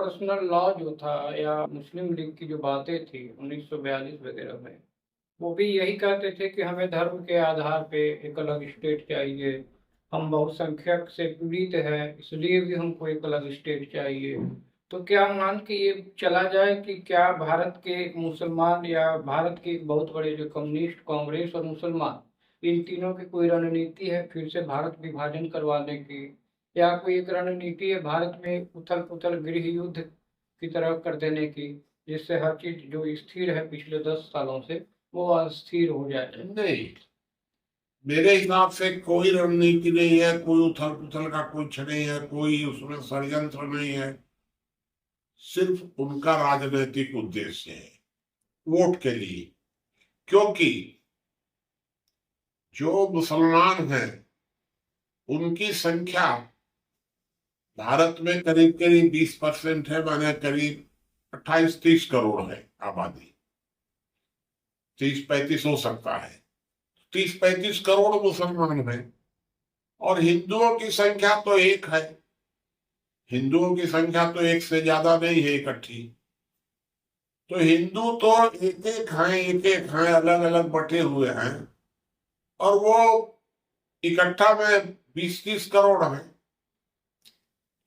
Personal law जो था या मुस्लिम लीग की जो बातें थी 1942 वगैरह में, वो भी यही कहते थे कि हमें धर्म के आधार पे एक अलग स्टेट चाहिए। हम बहुसंख्यक से पीड़ित हैं, इसलिए भी हमको एक अलग स्टेट चाहिए। तो क्या मान के ये चला जाए कि क्या भारत के एक मुसलमान या भारत के एक बहुत बड़े जो कम्युनिस्ट, कांग्रेस और मुसलमान, इन तीनों की कोई रणनीति है फिर से भारत विभाजन करवाने की, या कोई एक रणनीति है भारत में उथल पुथल गृह युद्ध की तरह कर देने की, जिससे हर चीज जो स्थिर है पिछले 10 सालों से वो अस्थिर हो जाए? नहीं, मेरे हिसाब से कोई रणनीति नहीं है, कोई उथल पुथल का कुछ नहीं है, कोई उसमें षड्यंत्र नहीं है। सिर्फ उनका राजनीतिक उद्देश्य है, वोट के लिए। क्योंकि जो मुसलमान हैं उनकी संख्या भारत में करीब करीब 20% है, माने करीब 28-30 करोड़ है आबादी। 30-35 हो सकता है। 30-35 करोड़ मुसलमान हैं और हिंदुओं की संख्या तो एक है। हिंदुओं की संख्या तो एक से ज्यादा नहीं है इकट्ठी। तो हिंदू तो एक एक हैं, अलग अलग बटे हुए हैं, और वो इकट्ठा में 20-30 करोड़ हैं।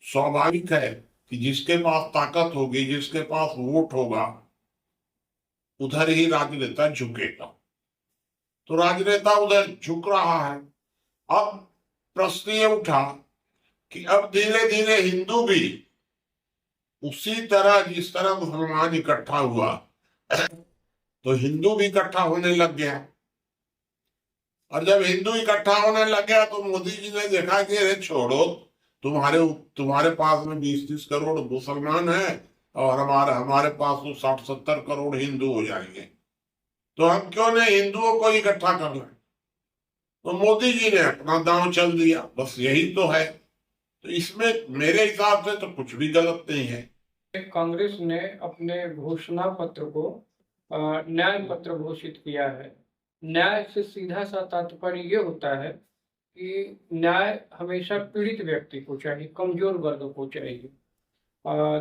स्वाभाविक है कि जिसके पास ताकत होगी, जिसके पास वोट होगा, उधर ही राजनेता झुकेगा। तो राजनेता उधर झुक रहा है। अब प्रश्न ये उठा कि अब धीरे धीरे हिंदू भी उसी तरह, जिस तरह मुसलमान इकट्ठा हुआ, तो हिंदू भी इकट्ठा होने लग गया। और जब हिंदू इकट्ठा होने लग गया तो मोदी जी ने देखा कि अरे छोड़ो, तुम्हारे तुम्हारे पास में 20-30 करोड़ मुसलमान हैं और हमारे हमारे पास तो 60-70 करोड़ हिंदू हो जाएंगे, तो हम क्यों नहीं हिंदुओं को इकट्ठा कर लें। तो मोदी जी ने अपना दांव चल दिया, बस यही तो है। तो इसमें मेरे हिसाब से तो कुछ भी गलत नहीं है। कांग्रेस ने अपने घोषणा पत्र को न्याय पत्र घोषित किया है। न्याय से सीधा सा तात्पर्य ये होता है कि न्याय हमेशा पीड़ित व्यक्ति को चाहिए, कमजोर वर्ग को चाहिए।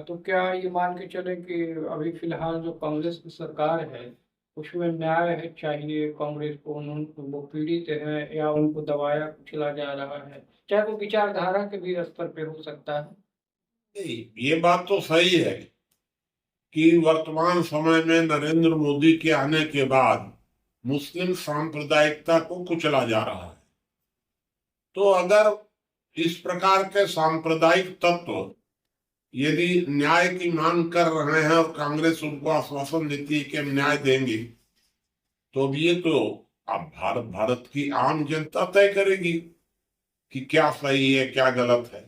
तो क्या ये मान के चले कि अभी फिलहाल जो कांग्रेस की सरकार है उसमें न्याय है चाहिए कांग्रेस को, वो पीड़ित है या उनको दबाया कुचला जा रहा है, चाहे वो विचारधारा के भी स्तर पे हो सकता है? नहीं, ये बात तो सही है कि वर्तमान समय में नरेंद्र मोदी के आने के बाद मुस्लिम सांप्रदायिकता को कुचला जा रहा है। तो अगर इस प्रकार के सांप्रदायिक तत्व यदि न्याय की मांग कर रहे हैं और कांग्रेस उनको आश्वासन देती है कि हम न्याय देंगे, तो अब ये तो अब भारत की आम जनता तय करेगी कि क्या सही है क्या गलत है।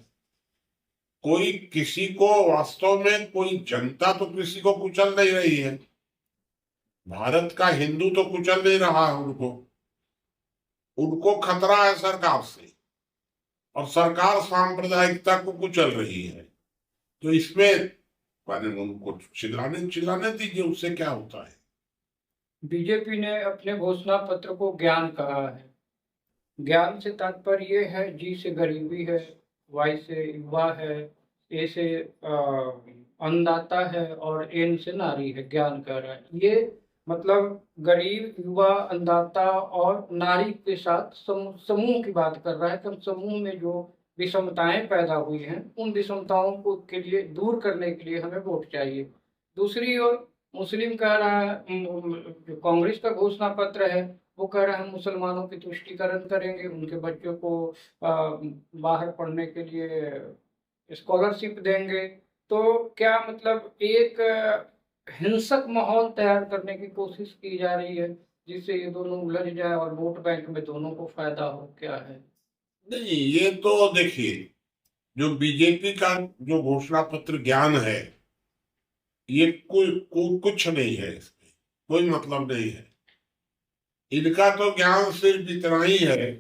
कोई किसी को, वास्तव में कोई जनता तो किसी को कुचल नहीं रही है। भारत का हिंदू तो कुचल नहीं रहा है उनको। उनको खतरा है सरकार से, और सरकार सांप्रदायिकता को कुचल रही है। तो इसमें माने उनको चिल्लाने चिल्लाने दीजिए, उससे क्या होता है। बीजेपी ने अपने घोषणा पत्र को ज्ञान कहा है। ज्ञान से तात्पर्य ये है, जी से गरीबी है, वाई से युवा है, ए से अन्नदाता है और एन से नारी है। ज्ञान कह रहा है ये, मतलब गरीब, युवा, अन्नदाता और नारी के साथ समूह की बात कर रहा है कि हम समूह में जो विषमताएं पैदा हुई हैं उन विषमताओं को के लिए दूर करने के लिए हमें वोट चाहिए। दूसरी ओर मुस्लिम कह रहा है, जो कांग्रेस का घोषणा पत्र है वो कह रहा है हम मुसलमानों की तुष्टीकरण करेंगे, उनके बच्चों को बाहर पढ़ने के लिए स्कॉलरशिप देंगे। तो क्या मतलब एक हिंसक माहौल तैयार करने की कोशिश की जा रही है जिससे ये दोनों उलझ जाए और वोट बैंक में दोनों को फायदा हो, क्या है? नहीं, ये तो देखिए, जो बीजेपी का जो घोषणा पत्र ज्ञान है, ये कुछ नहीं है, इसमें कोई मतलब नहीं है। इनका तो ज्ञान सिर्फ इतना ही है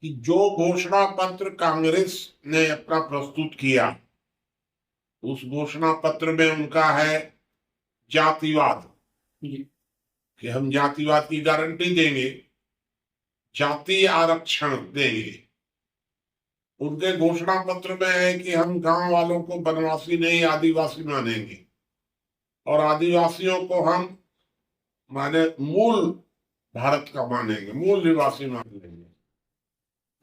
कि जो घोषणा पत्र कांग्रेस ने अपना प्रस्तुत किया, उस घोषणा पत्र में उनका है जातिवाद, जी। कि हम जातिवाद की गारंटी देंगे, जातीय आरक्षण देंगे। उनके घोषणा पत्र में है कि हम गांव वालों को वनवासी नहीं आदिवासी मानेंगे और आदिवासियों को हम माने मूल भारत का मानेंगे, मूल निवासी मानेंगे।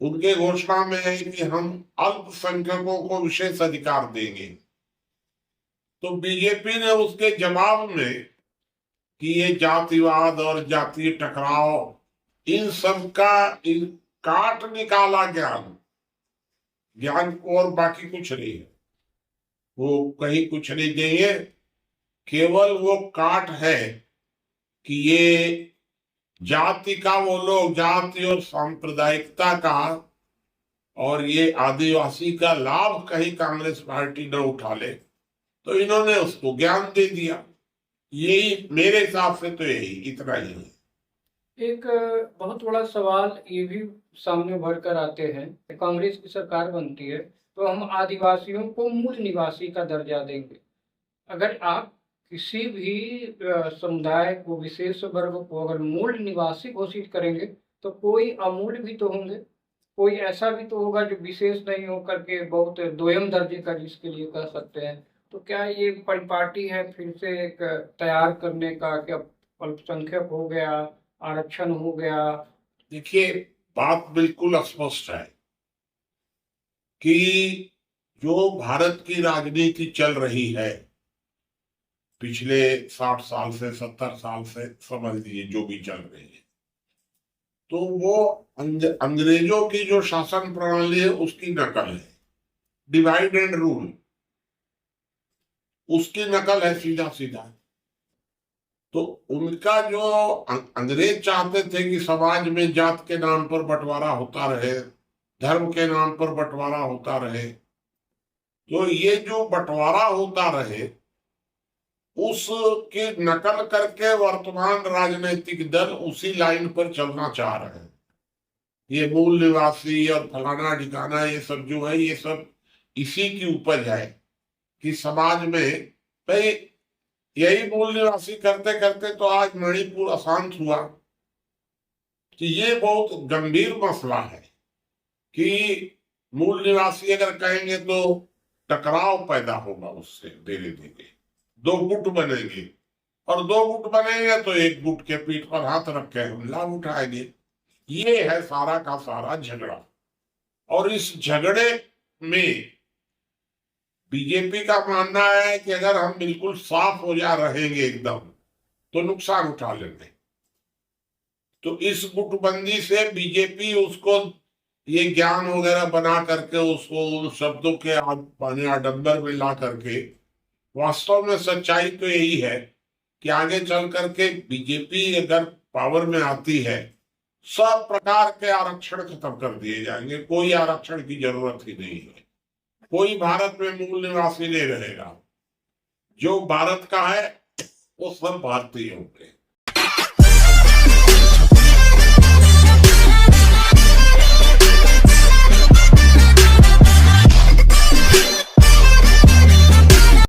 उनके घोषणा में है कि हम अल्पसंख्यकों को विशेष अधिकार देंगे। तो बीजेपी ने उसके जवाब में कि ये जातिवाद और जातीय टकराव, इन सब का काट निकाला ज्ञान और बाकी कुछ नहीं है। वो कहीं कुछ नहीं देंगे, केवल वो काट है कि ये जाति का, वो लोग जाति और सांप्रदायिकता का और ये आदिवासी का लाभ कहीं कांग्रेस पार्टी न उठा ले, तो इन्होंने उसको ज्ञान दे दिया। यही मेरे हिसाब से तो यही इतना ही है। एक बहुत बड़ा सवाल ये भी सामने भर कर आते हैं, कांग्रेस की सरकार बनती है तो हम आदिवासियों को मूल निवासी का दर्जा देंगे। अगर आप किसी भी समुदाय को, विशेष वर्ग को अगर मूल निवासी घोषित करेंगे तो कोई अमूल भी तो होंगे, कोई ऐसा भी तो होगा जो विशेष नहीं हो करके बहुत दोयम दर्जे का जिसके लिए कह सकते हैं। तो क्या ये परिपाटी है फिर से एक तैयार करने का, क्या अल्पसंख्यक हो गया, आरक्षण हो गया? देखिए, बात बिल्कुल स्पष्ट है कि जो भारत की राजनीति चल रही है पिछले 60 साल से, 70 साल से, समझ लीजिए जो भी चल रही है, तो वो अंग्रेजों की जो शासन प्रणाली है उसकी नकल है। डिवाइड एंड रूल उसकी नकल है सीधा सीधा। तो उनका जो अंग्रेज चाहते थे कि समाज में जात के नाम पर बंटवारा होता रहे, धर्म के नाम पर बंटवारा होता रहे, तो ये जो बंटवारा होता रहे उसकी नकल करके वर्तमान राजनीतिक दल उसी लाइन पर चलना चाह रहे हैं। ये मूल निवासी और फलाना ठिकाना, ये सब जो है, ये सब इसी की उपज है कि समाज में भाई यही मूल निवासी करते करते तो आज मणिपुर अशांत हुआ। कि ये बहुत गंभीर मसला है कि मूल निवासी अगर कहेंगे तो टकराव पैदा होगा, उससे धीरे धीरे दो गुट बनेंगे और दो गुट बनेंगे तो एक गुट के पीठ पर हाथ रख के हम लाभ उठाएंगे। ये है सारा का सारा झगड़ा। और इस झगड़े में बीजेपी का मानना है कि अगर हम बिल्कुल साफ हो जा रहेंगे एकदम तो नुकसान उठा लेंगे। तो इस गुटबंदी से बीजेपी उसको ये ज्ञान वगैरह बना करके उसको उन शब्दों के पानी आडंबर में ला करके, वास्तव में सच्चाई तो यही है कि आगे चल करके बीजेपी अगर पावर में आती है सब प्रकार के आरक्षण खत्म कर दिए जाएंगे, कोई आरक्षण की जरूरत ही नहीं है। कोई भारत में मूल निवासी नहीं रहेगा, जो भारत का है वो सब भारतीय होंगे।